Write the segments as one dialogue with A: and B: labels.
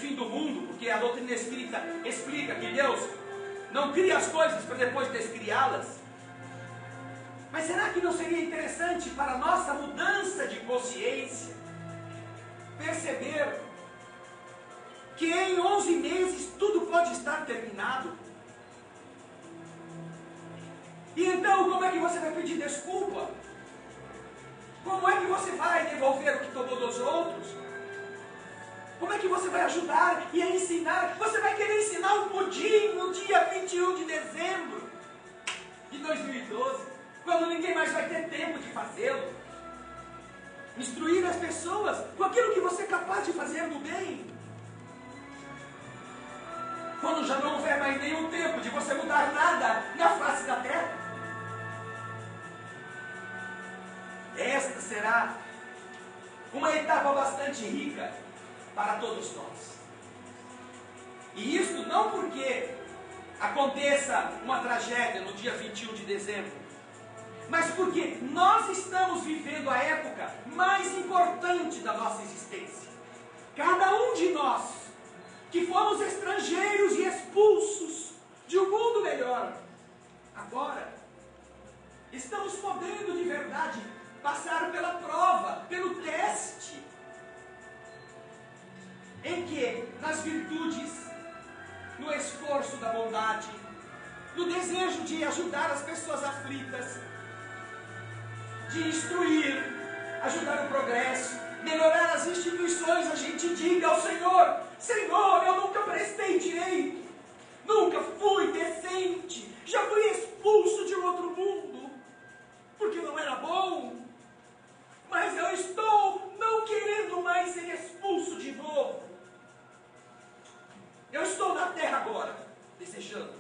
A: fim do mundo, porque a doutrina espírita explica que Deus não cria as coisas para depois descriá-las. Mas será que não seria interessante para a nossa mudança de consciência perceber que em 11 meses tudo pode estar terminado? E então como é que você vai pedir desculpa? Como é que você vai devolver o que tomou dos outros? Como é que você vai ajudar e ensinar? Você vai querer ensinar o pudim no dia 21 de dezembro de 2012, quando ninguém mais vai ter tempo de fazê-lo? Instruir as pessoas com aquilo que você é capaz de fazer do bem. Quando já não houver mais nenhum tempo de você mudar nada na face da terra. Esta será uma etapa bastante rica para todos nós. E isso não porque aconteça uma tragédia no dia 21 de dezembro, mas porque nós estamos vivendo a época mais importante da nossa existência. Cada um de nós, que fomos estrangeiros e expulsos de um mundo melhor, agora estamos podendo de verdade passar pela prova, pelo teste, em que nas virtudes, no esforço da bondade, no desejo de ajudar as pessoas aflitas, de instruir, ajudar o progresso, melhorar as instituições, a gente diga ao Senhor: Senhor, eu nunca prestei direito, nunca fui decente, já fui expulso de um outro mundo, porque não era bom, mas eu estou não querendo mais ser expulso de novo. Eu estou na terra agora, desejando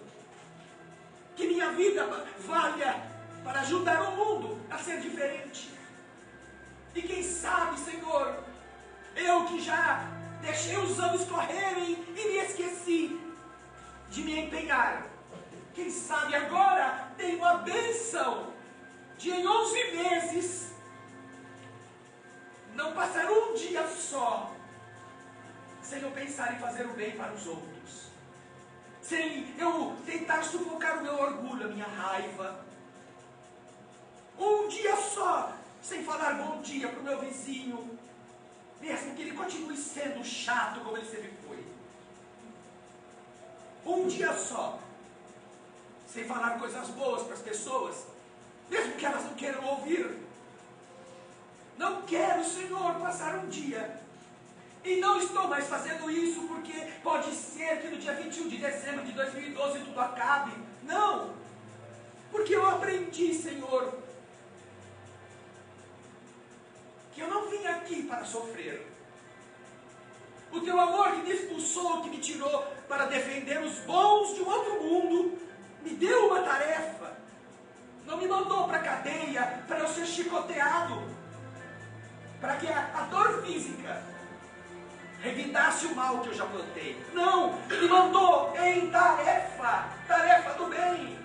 A: que minha vida valha para ajudar o mundo a ser diferente. E quem sabe, Senhor, eu que já deixei os anos correrem e me esqueci de me empenhar, quem sabe agora tenho a bênção de em 11 meses não passar um dia só sem eu pensar em fazer o bem para os outros, sem eu tentar sufocar o meu orgulho, a minha raiva, um dia só sem falar bom dia para o meu vizinho, mesmo que ele continue sendo chato como ele sempre foi. Um dia só sem falar coisas boas para as pessoas, mesmo que elas não queiram ouvir. Não quero, Senhor, passar um dia, e não estou mais fazendo isso porque pode ser que no dia 21 de dezembro de 2012 tudo acabe. Não, porque eu aprendi, Senhor, que eu não vim aqui para sofrer. O teu amor que me expulsou, que me tirou para defender os bons de um outro mundo, me deu uma tarefa. Não me mandou para a cadeia para eu ser chicoteado, para que a dor física revidasse o mal que eu já plantei. Não, me mandou em tarefa do bem.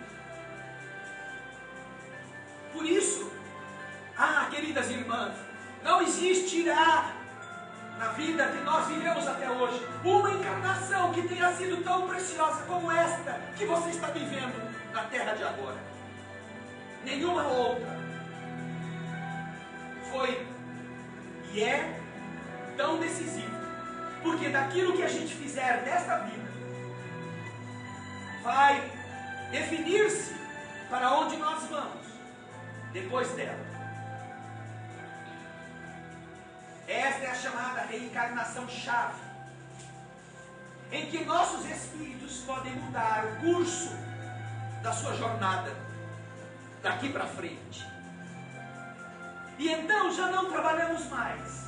A: Por isso, queridas irmãs, não existirá na vida que nós vivemos até hoje uma encarnação que tenha sido tão preciosa como esta que você está vivendo na terra de agora. Nenhuma outra foi e é tão decisiva, porque daquilo que a gente fizer nesta vida vai definir-se para onde nós vamos depois dela. Esta é a chamada reencarnação-chave, em que nossos espíritos podem mudar o curso da sua jornada daqui para frente. E então já não trabalhamos mais,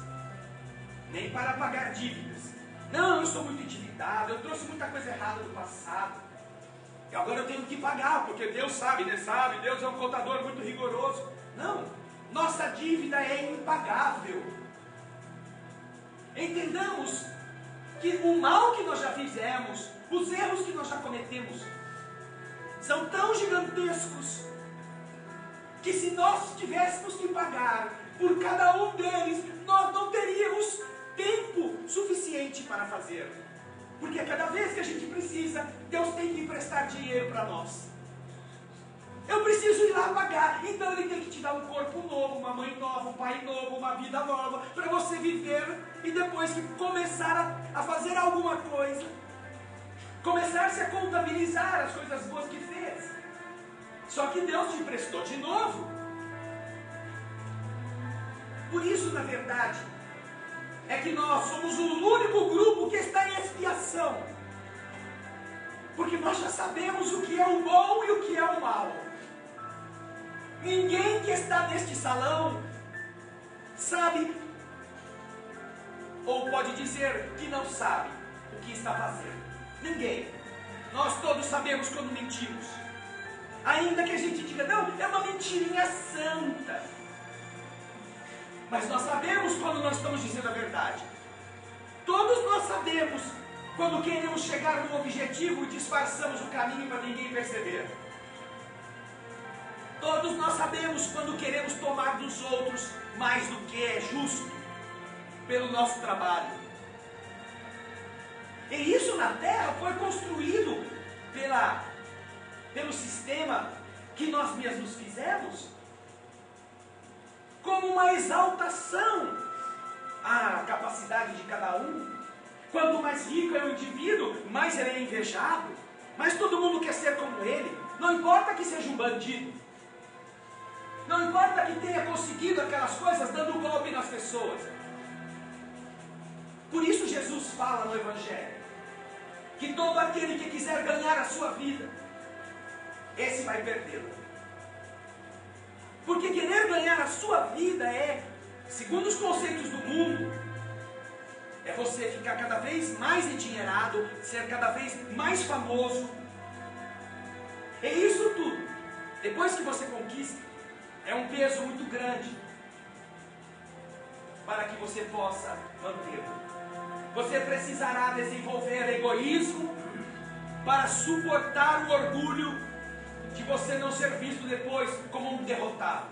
A: nem para pagar dívidas. Não, eu sou muito endividado, eu trouxe muita coisa errada do passado, e agora eu tenho que pagar, porque Deus sabe, Deus é um contador muito rigoroso. Não, nossa dívida é impagável. Entendamos que o mal que nós já fizemos, os erros que nós já cometemos, são tão gigantescos, que se nós tivéssemos que pagar por cada um deles, nós não teríamos tempo suficiente para fazer. Porque cada vez que a gente precisa, Deus tem que emprestar dinheiro para nós. Eu preciso ir lá pagar, então Ele tem que te dar um corpo novo, uma mãe nova, um pai novo, uma vida nova, para você viver e depois que começar a fazer alguma coisa, começar-se a contabilizar as coisas boas que fez. Só que Deus te emprestou de novo. Por isso, na verdade, é que nós somos o único grupo que está em expiação. Porque nós já sabemos o que é o bom e o que é o mal. Ninguém que está neste salão sabe, ou pode dizer que não sabe o que está fazendo. Ninguém. Nós todos sabemos quando mentimos. Ainda que a gente diga, não, é uma mentirinha santa. Mas nós sabemos quando nós estamos dizendo a verdade. Todos nós sabemos quando queremos chegar no objetivo e disfarçamos o caminho para ninguém perceber. Todos nós sabemos quando queremos tomar dos outros mais do que é justo pelo nosso trabalho. E isso na terra foi construído pelo sistema que nós mesmos fizemos como uma exaltação à capacidade de cada um. Quanto mais rico é o indivíduo, mais ele é invejado, mais todo mundo quer ser como ele. Não importa que seja um bandido, não importa que tenha conseguido aquelas coisas dando golpe nas pessoas. Por isso Jesus fala no Evangelho que todo aquele que quiser ganhar a sua vida, esse vai perdê-la. Porque querer ganhar a sua vida é, segundo os conceitos do mundo, é você ficar cada vez mais endinheirado, ser cada vez mais famoso. E isso tudo, depois que você conquista, é um peso muito grande para que você possa mantê-lo. Você precisará desenvolver egoísmo para suportar o orgulho de você não ser visto depois como um derrotado.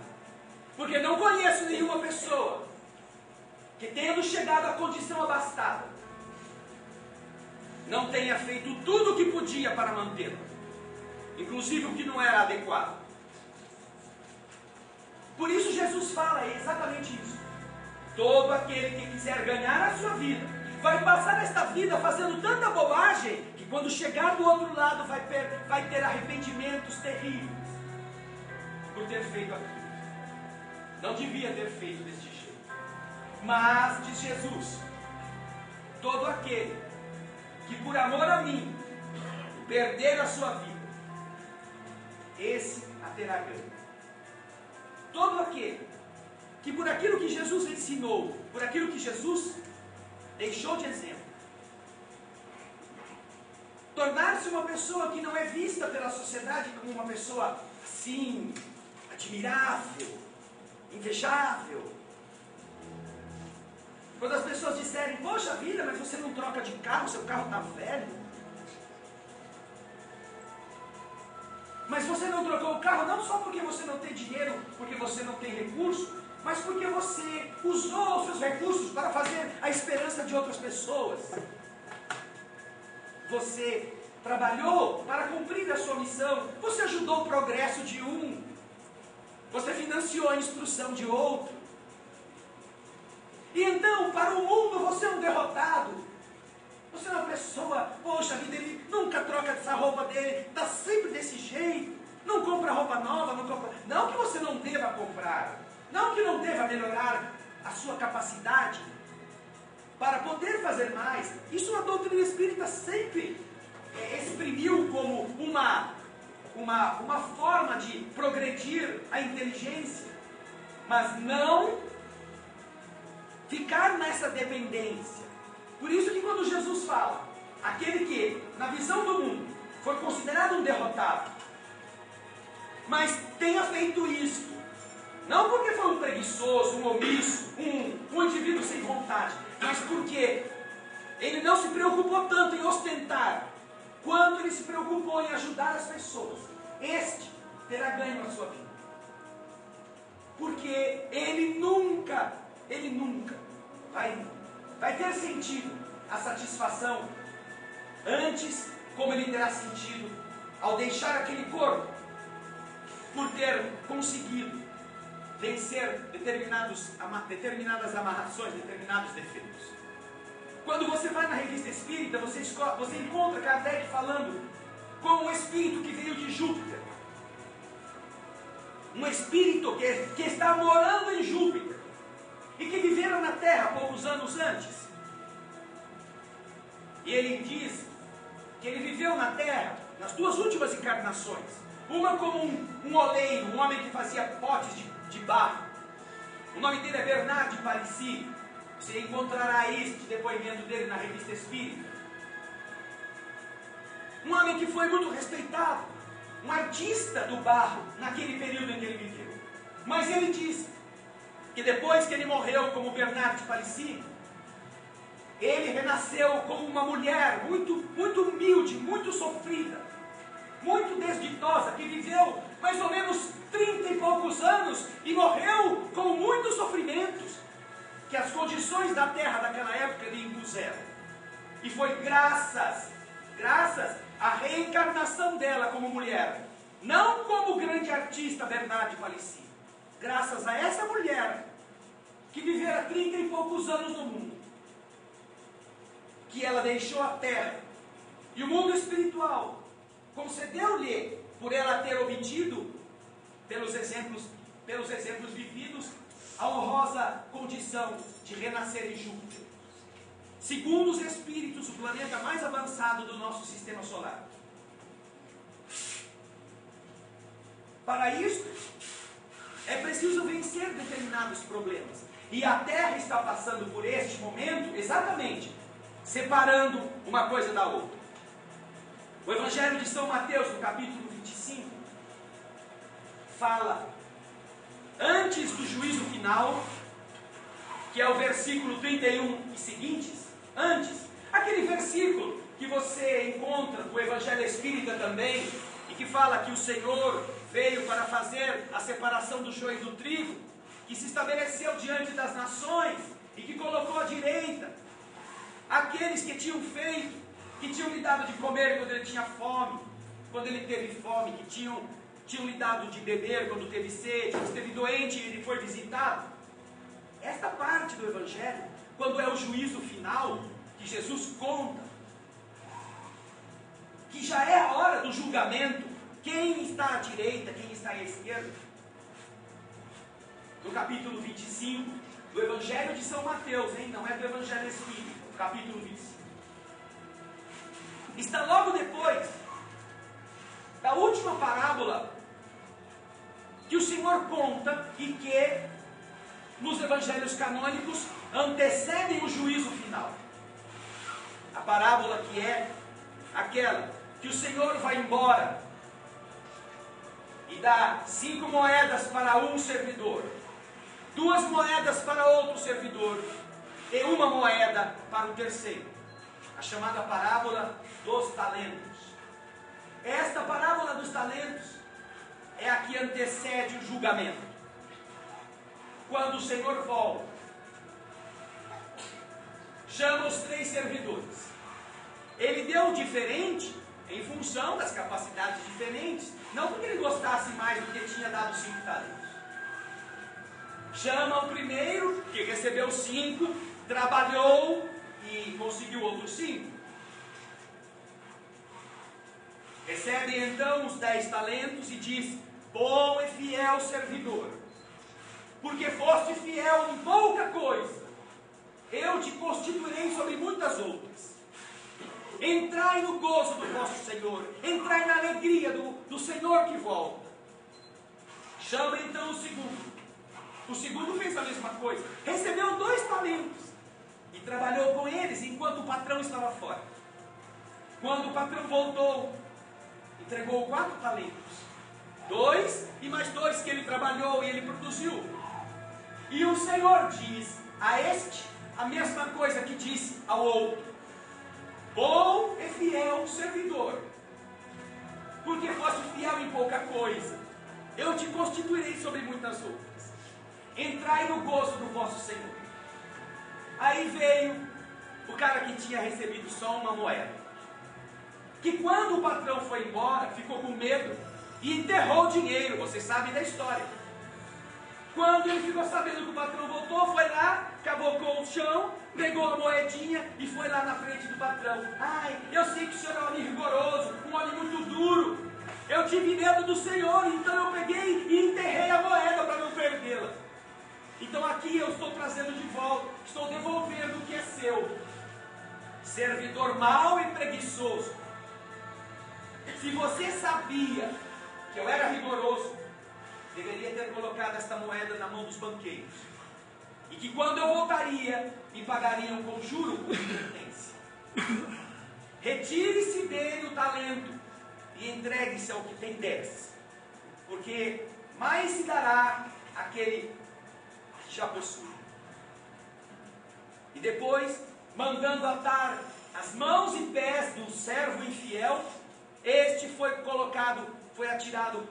A: Porque não conheço nenhuma pessoa que, tendo chegado à condição abastada, não tenha feito tudo o que podia para mantê-la, inclusive o que não era adequado. Por isso Jesus fala exatamente isso. Todo aquele que quiser ganhar a sua vida, vai passar esta vida fazendo tanta bobagem, que quando chegar do outro lado vai ter arrependimentos terríveis por ter feito aquilo. Não devia ter feito deste jeito. Mas, diz Jesus, todo aquele que por amor a mim perder a sua vida, esse a terá ganho. Todo aquele que por aquilo que Jesus ensinou, por aquilo que Jesus deixou de exemplo, tornar-se uma pessoa que não é vista pela sociedade como uma pessoa assim, admirável, invejável. Quando as pessoas disserem, poxa vida, mas você não troca de carro, seu carro está velho. Mas você não trocou o carro não só porque você não tem dinheiro, porque você não tem recurso, mas porque você usou os seus recursos para fazer a esperança de outras pessoas. Você trabalhou para cumprir a sua missão, você ajudou o progresso de um, você financiou a instrução de outro. E então, para o mundo, você é um derrotado. Você é uma pessoa, poxa vida, ele nunca troca essa roupa dele, está sempre desse jeito, não compra roupa nova, não compra. Não que você não deva comprar, não que não deva melhorar a sua capacidade para poder fazer mais. Isso a doutrina espírita sempre exprimiu como uma forma de progredir a inteligência, mas não ficar nessa dependência. Por isso que quando Jesus fala, aquele que, na visão do mundo, foi considerado um derrotado, mas tenha feito isto, não porque foi um preguiçoso, um omisso, um indivíduo sem vontade, mas porque ele não se preocupou tanto em ostentar, quanto ele se preocupou em ajudar as pessoas, este terá ganho na sua vida. Porque ele nunca vai ter sentido a satisfação Antes, como ele terá sentido ao deixar aquele corpo, por ter conseguido vencer determinadas amarrações, determinados defeitos. Quando você vai na revista espírita, você encontra Kardec falando com um espírito que veio de Júpiter. Um espírito que está morando em Júpiter e que vivera na Terra poucos anos antes. E ele diz que ele viveu na Terra nas duas últimas encarnações. Uma como um oleiro, um homem que fazia potes de barro. O nome dele é Bernard de Palissy. Você encontrará este depoimento dele na revista espírita. Um homem que foi muito respeitado, um artista do barro naquele período em que ele viveu. Mas ele diz que depois que ele morreu como Bernard de Palissy, ele renasceu como uma mulher muito, muito humilde, muito sofrida, muito desditosa, que viveu mais ou menos 30 e poucos anos e morreu com muitos sofrimentos que as condições da terra daquela época lhe impuseram. E foi graças à reencarnação dela como mulher, não como grande artista Bernard de Palissy, graças a essa mulher que vivera 30 e poucos anos no mundo, que ela deixou a terra e o mundo espiritual concedeu-lhe, por ela ter obtido, pelos exemplos vividos, a honrosa condição de renascer em Júpiter, segundo os espíritos, o planeta mais avançado do nosso sistema solar. Para isso, é preciso vencer determinados problemas. E a Terra está passando por este momento, exatamente, separando uma coisa da outra. O Evangelho de São Mateus, no capítulo 25, fala, antes do juízo final, que é o versículo 31 e seguintes, antes, aquele versículo que você encontra no Evangelho Espírita também, e que fala que o Senhor veio para fazer a separação do joio e do trigo, que se estabeleceu diante das nações, e que colocou à direita aqueles que tinham feito, que tinham lhe dado de comer quando ele tinha fome, quando ele teve fome, que tinham lhe dado de beber quando teve sede, que esteve doente e ele foi visitado. Esta parte do Evangelho, quando é o juízo final, que Jesus conta, que já é a hora do julgamento, quem está à direita, quem está à esquerda. No capítulo 25 do Evangelho de São Mateus, não é do Evangelho Espírita, capítulo 25. Está logo depois da última parábola que o Senhor conta e que nos evangelhos canônicos antecedem o juízo final. A parábola que é aquela que o Senhor vai embora e dá 5 moedas para um servidor, 2 moedas para outro servidor e 1 moeda para o terceiro. A chamada parábola dos talentos. Esta parábola dos talentos é a que antecede o julgamento. Quando o Senhor volta, chama os 3 servidores. Ele deu diferente em função das capacidades diferentes, não porque ele gostasse mais do que tinha dado 5 talentos. Chama o primeiro, que recebeu 5, trabalhou e conseguiu outros 5. Recebe então os 10 talentos e diz: bom e fiel servidor, porque foste fiel em pouca coisa, eu te constituirei sobre muitas outras. Entrai no gozo do vosso Senhor, entrai na alegria do Senhor que volta. Chama então o segundo. O segundo fez a mesma coisa, recebeu 2 talentos e trabalhou com eles enquanto o patrão estava fora. Quando o patrão voltou, entregou 4 talentos, 2 e mais 2 que ele trabalhou e ele produziu. E o Senhor diz a este a mesma coisa que disse ao outro: bom e fiel servidor, porque foste fiel em pouca coisa, eu te constituirei sobre muitas outras. Entrai no gozo do vosso Senhor. Aí veio o cara que tinha recebido só 1 moeda. que quando o patrão foi embora, ficou com medo e enterrou o dinheiro. Vocês sabem da história. Quando ele ficou sabendo que o patrão voltou, foi lá, cavocou o chão, pegou a moedinha e foi lá na frente do patrão. Ai, eu sei que o senhor é um homem rigoroso, um homem muito duro. Eu tive medo do Senhor, então eu peguei e enterrei a moeda para não perdê-la. Então aqui eu estou trazendo de volta, estou devolvendo o que é seu. Servidor mau e preguiçoso. Se você sabia que eu era rigoroso, deveria ter colocado esta moeda na mão dos banqueiros. E que quando eu voltaria, me pagariam com juro por advertência. Retire-se dele o talento e entregue-se ao que tem 10. Porque mais se dará aquele que já possui. E depois, mandando atar as mãos e pés do servo infiel, este foi colocado, foi atirado.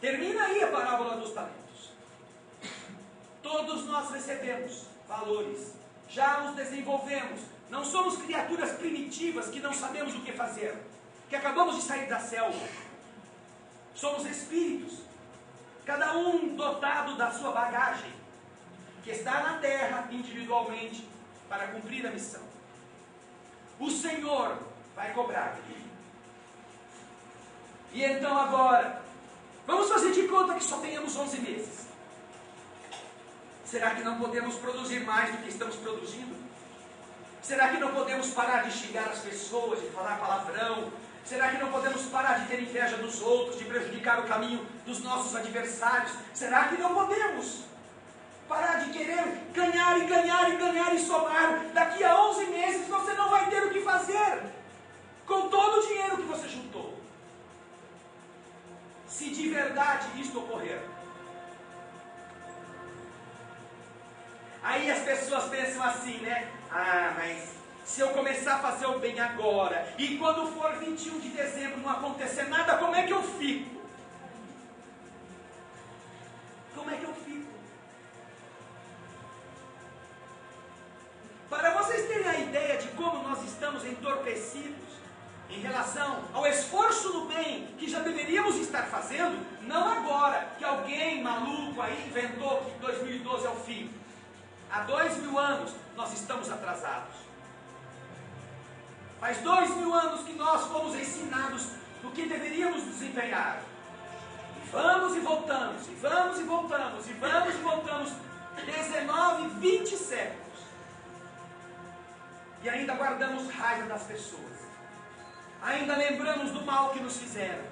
A: Termina aí a parábola dos talentos. Todos nós recebemos valores, já os desenvolvemos. Não somos criaturas primitivas que não sabemos o que fazer, que acabamos de sair da selva. Somos espíritos, cada um dotado da sua bagagem, que está na terra individualmente para cumprir a missão. O Senhor vai cobrar. E então agora, vamos fazer de conta que só tenhamos 11 meses. Será que não podemos produzir mais do que estamos produzindo? Será que não podemos parar de xingar as pessoas, de falar palavrão? Será que não podemos parar de ter inveja dos outros, de prejudicar o caminho dos nossos adversários? Será que não podemos parar de querer ganhar e ganhar e ganhar e somar? Daqui a 11 meses você não vai ter o que fazer com todo o dinheiro que você juntou. Se de verdade isto ocorrer. Aí as pessoas pensam assim, né? Ah, mas se eu começar a fazer o bem agora, e quando for 21 de dezembro não acontecer nada, como é que eu fico? Como é que eu fico? Para vocês terem a ideia de como nós estamos entorpecidos em relação ao esforço no bem que já deveríamos estar fazendo, não agora que alguém maluco aí inventou que 2012 é o fim. Há 2000 anos nós estamos atrasados. Faz 2000 anos que nós fomos ensinados no que deveríamos nos empenhar. E vamos e voltamos, e vamos e voltamos, e vamos e voltamos 19, 20 séculos. E ainda guardamos raiva das pessoas. Ainda lembramos do mal que nos fizeram.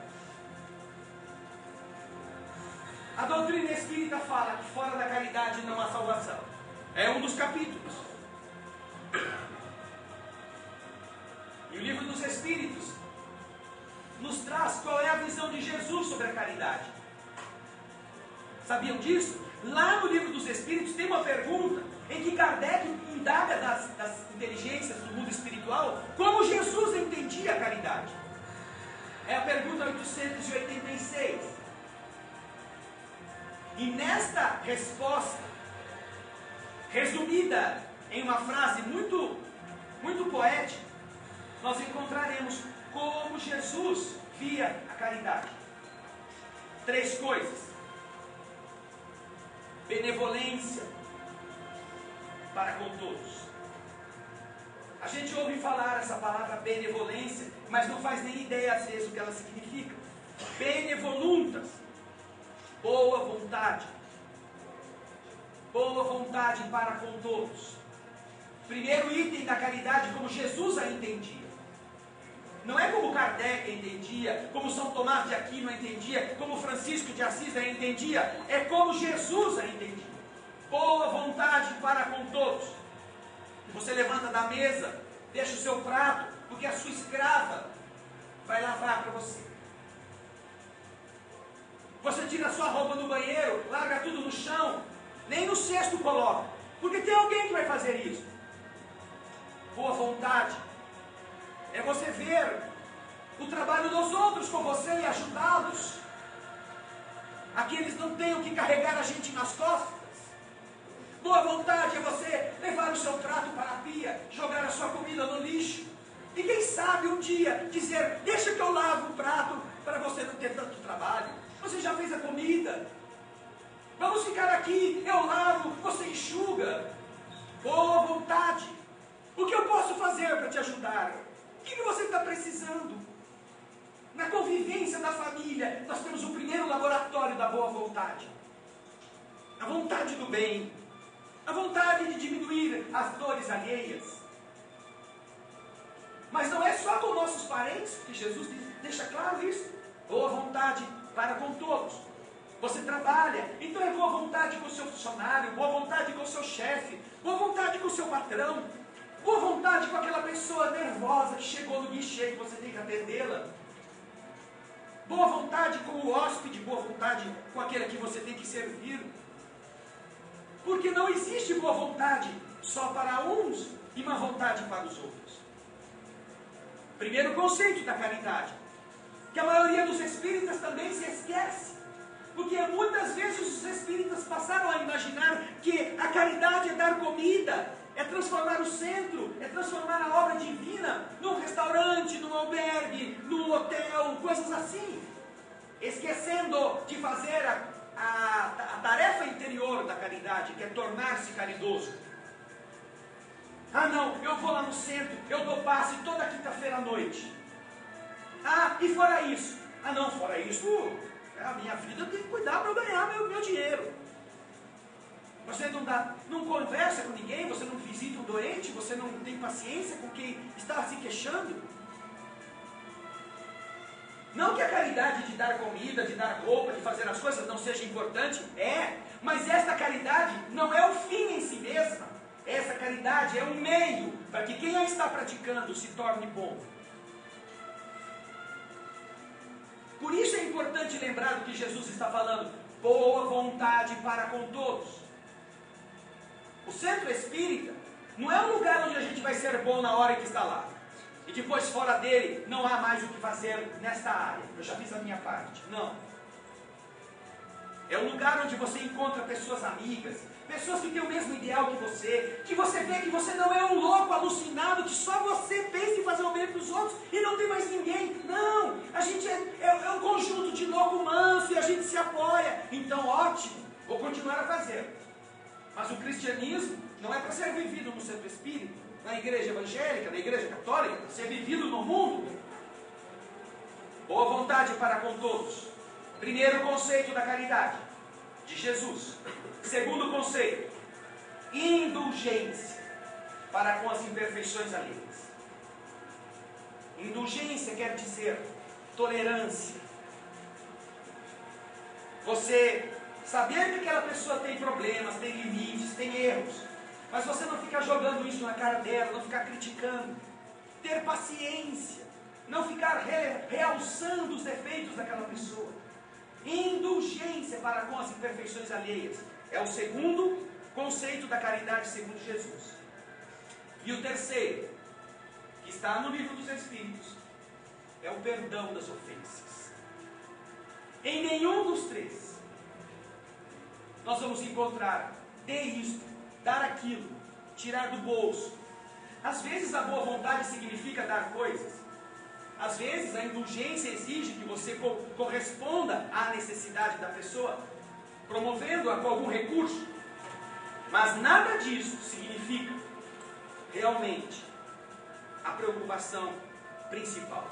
A: A doutrina espírita fala que fora da caridade não há salvação. É um dos capítulos. E o livro dos Espíritos nos traz qual é a visão de Jesus sobre a caridade. Sabiam disso? Lá no livro dos Espíritos tem uma pergunta em que Kardec indaga das inteligências do mundo espiritual como Jesus entendia a caridade. É a pergunta 886. E nesta resposta, resumida em uma frase muito poética, nós encontraremos como Jesus via a caridade. 3 coisas: benevolência para com todos. A gente ouve falar essa palavra benevolência, mas não faz nem ideia às vezes o que ela significa. Benevoluntas, boa vontade. Boa vontade para com todos. Primeiro item da caridade como Jesus a entendia. Não é como Kardec a entendia, como São Tomás de Aquino a entendia, como Francisco de Assis a entendia. É como Jesus a entendia. Boa vontade para com todos. Você levanta da mesa, deixa o seu prato, porque a sua escrava vai lavar para você. Você tira a sua roupa do banheiro, larga tudo no chão, nem no cesto coloca, porque tem alguém que vai fazer isso. Boa vontade é você ver o trabalho dos outros com você e ajudá-los, a que eles não tenham que carregar a gente nas costas. Boa vontade é você levar o seu prato para a pia, jogar a sua comida no lixo, e quem sabe um dia dizer, deixa que eu lavo o prato para você não ter tanto trabalho. Você já fez a comida. Vamos ficar aqui, eu lavo, você enxuga. Boa vontade. O que eu posso fazer para te ajudar? O que você está precisando? Na convivência da família, nós temos o primeiro laboratório da boa vontade. A vontade do bem. A vontade de diminuir as dores alheias. Mas não é só com nossos parentes, que Jesus deixa claro isso. Boa vontade para com todos. Você trabalha, então é boa vontade com o seu funcionário, boa vontade com o seu chefe, boa vontade com o seu patrão, boa vontade com aquela pessoa nervosa que chegou no guichê que você tem que atendê-la. Boa vontade com o hóspede, boa vontade com aquele que você tem que servir. Porque não existe boa vontade só para uns e má vontade para os outros. Primeiro conceito da caridade, que a maioria dos espíritas também se esquece. Porque muitas vezes os espíritas passaram a imaginar que a caridade é dar comida, é transformar o centro, é transformar a obra divina num restaurante, num albergue, num hotel, coisas assim. Esquecendo de fazer a tarefa interior da caridade, que é tornar-se caridoso. Ah não, eu vou lá no centro, eu dou passe toda quinta-feira à noite. Ah, e fora isso? Ah não, fora isso, a minha vida eu tenho que cuidar para eu ganhar meu dinheiro. Você não conversa com ninguém, você não visita um doente, você não tem paciência com quem está se queixando. Não que a caridade de dar comida, de dar roupa, de fazer as coisas não seja importante, mas esta caridade não é o fim em si mesma. Essa caridade é um meio para que quem a está praticando se torne bom. Por isso é importante lembrar do que Jesus está falando. Boa vontade para com todos. O centro espírita não é um lugar onde a gente vai ser bom na hora em que está lá. E depois fora dele não há mais o que fazer nesta área. Eu já fiz a minha parte. Não. É um lugar onde você encontra pessoas amigas, pessoas que têm o mesmo ideal que você vê que você não é um louco alucinado, que só você pensa em fazer o bem para os outros e não tem mais ninguém. Não, a gente é um conjunto de louco manso e a gente se apoia. Então ótimo, vou continuar a fazer. Mas o cristianismo não é para ser vivido no centro espírita, na igreja evangélica, na igreja católica, para ser vivido no mundo. Boa vontade para com todos. Primeiro conceito da caridade de Jesus. Segundo conceito, indulgência para com as imperfeições alheias. Indulgência quer dizer tolerância. Você saber que aquela pessoa tem problemas, tem limites, tem erros, mas você não ficar jogando isso na cara dela, não ficar criticando. Ter paciência, não ficar realçando os defeitos daquela pessoa. Indulgência para com as imperfeições alheias. É o segundo conceito da caridade segundo Jesus. E o terceiro, que está no livro dos Espíritos, é o perdão das ofensas. Em nenhum dos três nós vamos encontrar dê isto, dar aquilo, tirar do bolso. Às vezes a boa vontade significa dar coisas. Às vezes a indulgência exige que você corresponda à necessidade da pessoa, promovendo-a com algum recurso. Mas nada disso significa realmente a preocupação principal.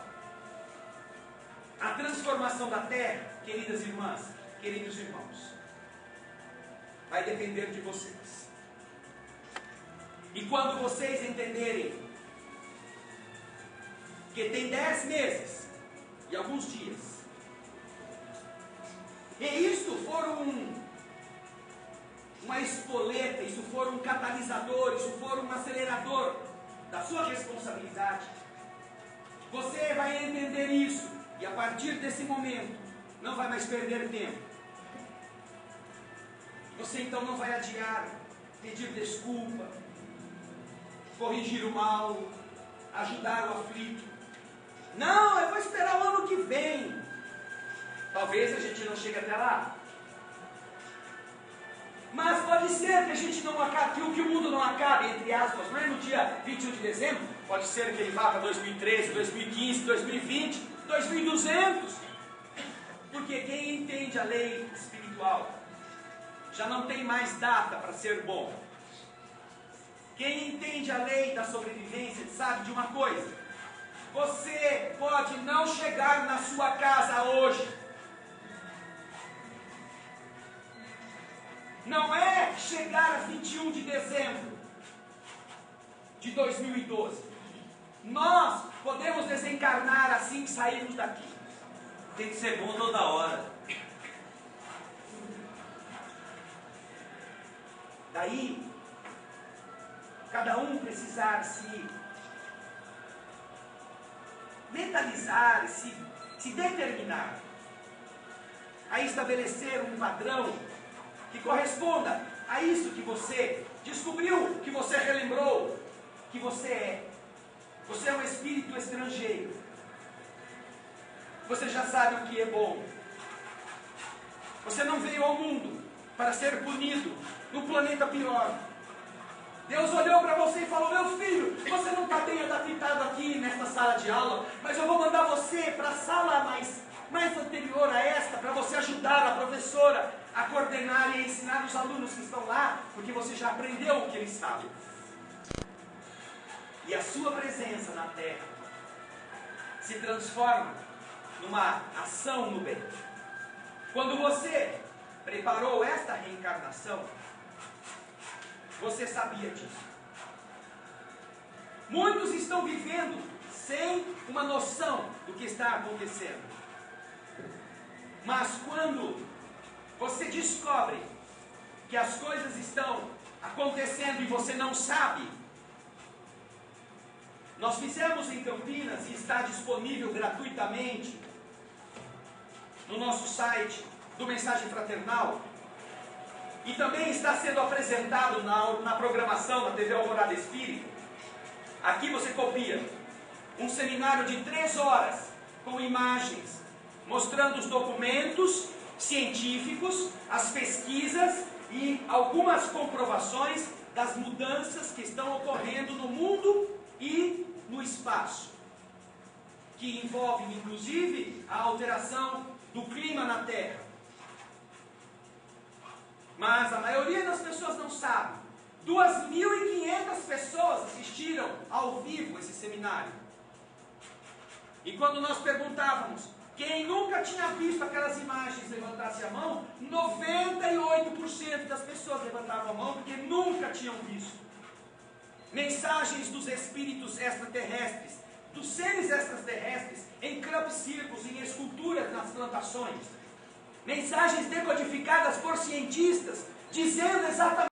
A: A transformação da terra, queridas irmãs, queridos irmãos, vai depender de vocês. E quando vocês entenderem que tem 10 meses e alguns dias, e isto for uma espoleta, isso for um catalisador, isso for um acelerador da sua responsabilidade, você vai entender isso, e a partir desse momento não vai mais perder tempo. Você então não vai adiar, pedir desculpa, corrigir o mal, ajudar o aflito. Não, eu vou esperar o ano que vem. Talvez a gente não chegue até lá. Mas pode ser que a gente não acabe, que o mundo não acabe, entre aspas, não é no dia 21 de dezembro. Pode ser que ele vá para 2013, 2015, 2020, 2200. Porque quem entende a lei espiritual já não tem mais data para ser bom. Quem entende a lei da sobrevivência sabe de uma coisa: você pode não chegar na sua casa hoje. Não é chegar a 21 de dezembro de 2012. Nós podemos desencarnar assim que sairmos daqui.
B: Tem que ser bom toda hora.
A: Daí, cada um precisar se mentalizar, se determinar a estabelecer um padrão que corresponda a isso que você descobriu, que você relembrou, que você é. Você é um espírito estrangeiro. Você já sabe o que é bom. Você não veio ao mundo para ser punido no planeta pior. Deus olhou para você e falou: meu filho, você não está bem adaptado aqui nesta sala de aula, mas eu vou mandar você para a sala mais anterior a esta, para você ajudar a professora a coordenar e ensinar os alunos que estão lá, porque você já aprendeu o que eles sabem. E a sua presença na Terra se transforma numa ação no bem. Quando você preparou esta reencarnação, você sabia disso. Muitos estão vivendo sem uma noção do que está acontecendo. Mas quando você descobre que as coisas estão acontecendo e você não sabe, nós fizemos em Campinas e está disponível gratuitamente no nosso site do Mensagem Fraternal, e também está sendo apresentado na programação da TV Alvorada Espírita. Aqui você copia um seminário de 3 horas com imagens mostrando os documentos científicos, as pesquisas e algumas comprovações das mudanças que estão ocorrendo no mundo e no espaço, que envolvem inclusive a alteração do clima na Terra. Mas a maioria das pessoas não sabe. 2.500 pessoas assistiram ao vivo esse seminário. E quando nós perguntávamos quem nunca tinha visto aquelas imagens, levantasse a mão, 98% das pessoas levantavam a mão porque nunca tinham visto. Mensagens dos espíritos extraterrestres, dos seres extraterrestres, em crop circles, em esculturas nas plantações. Mensagens decodificadas por cientistas, dizendo exatamente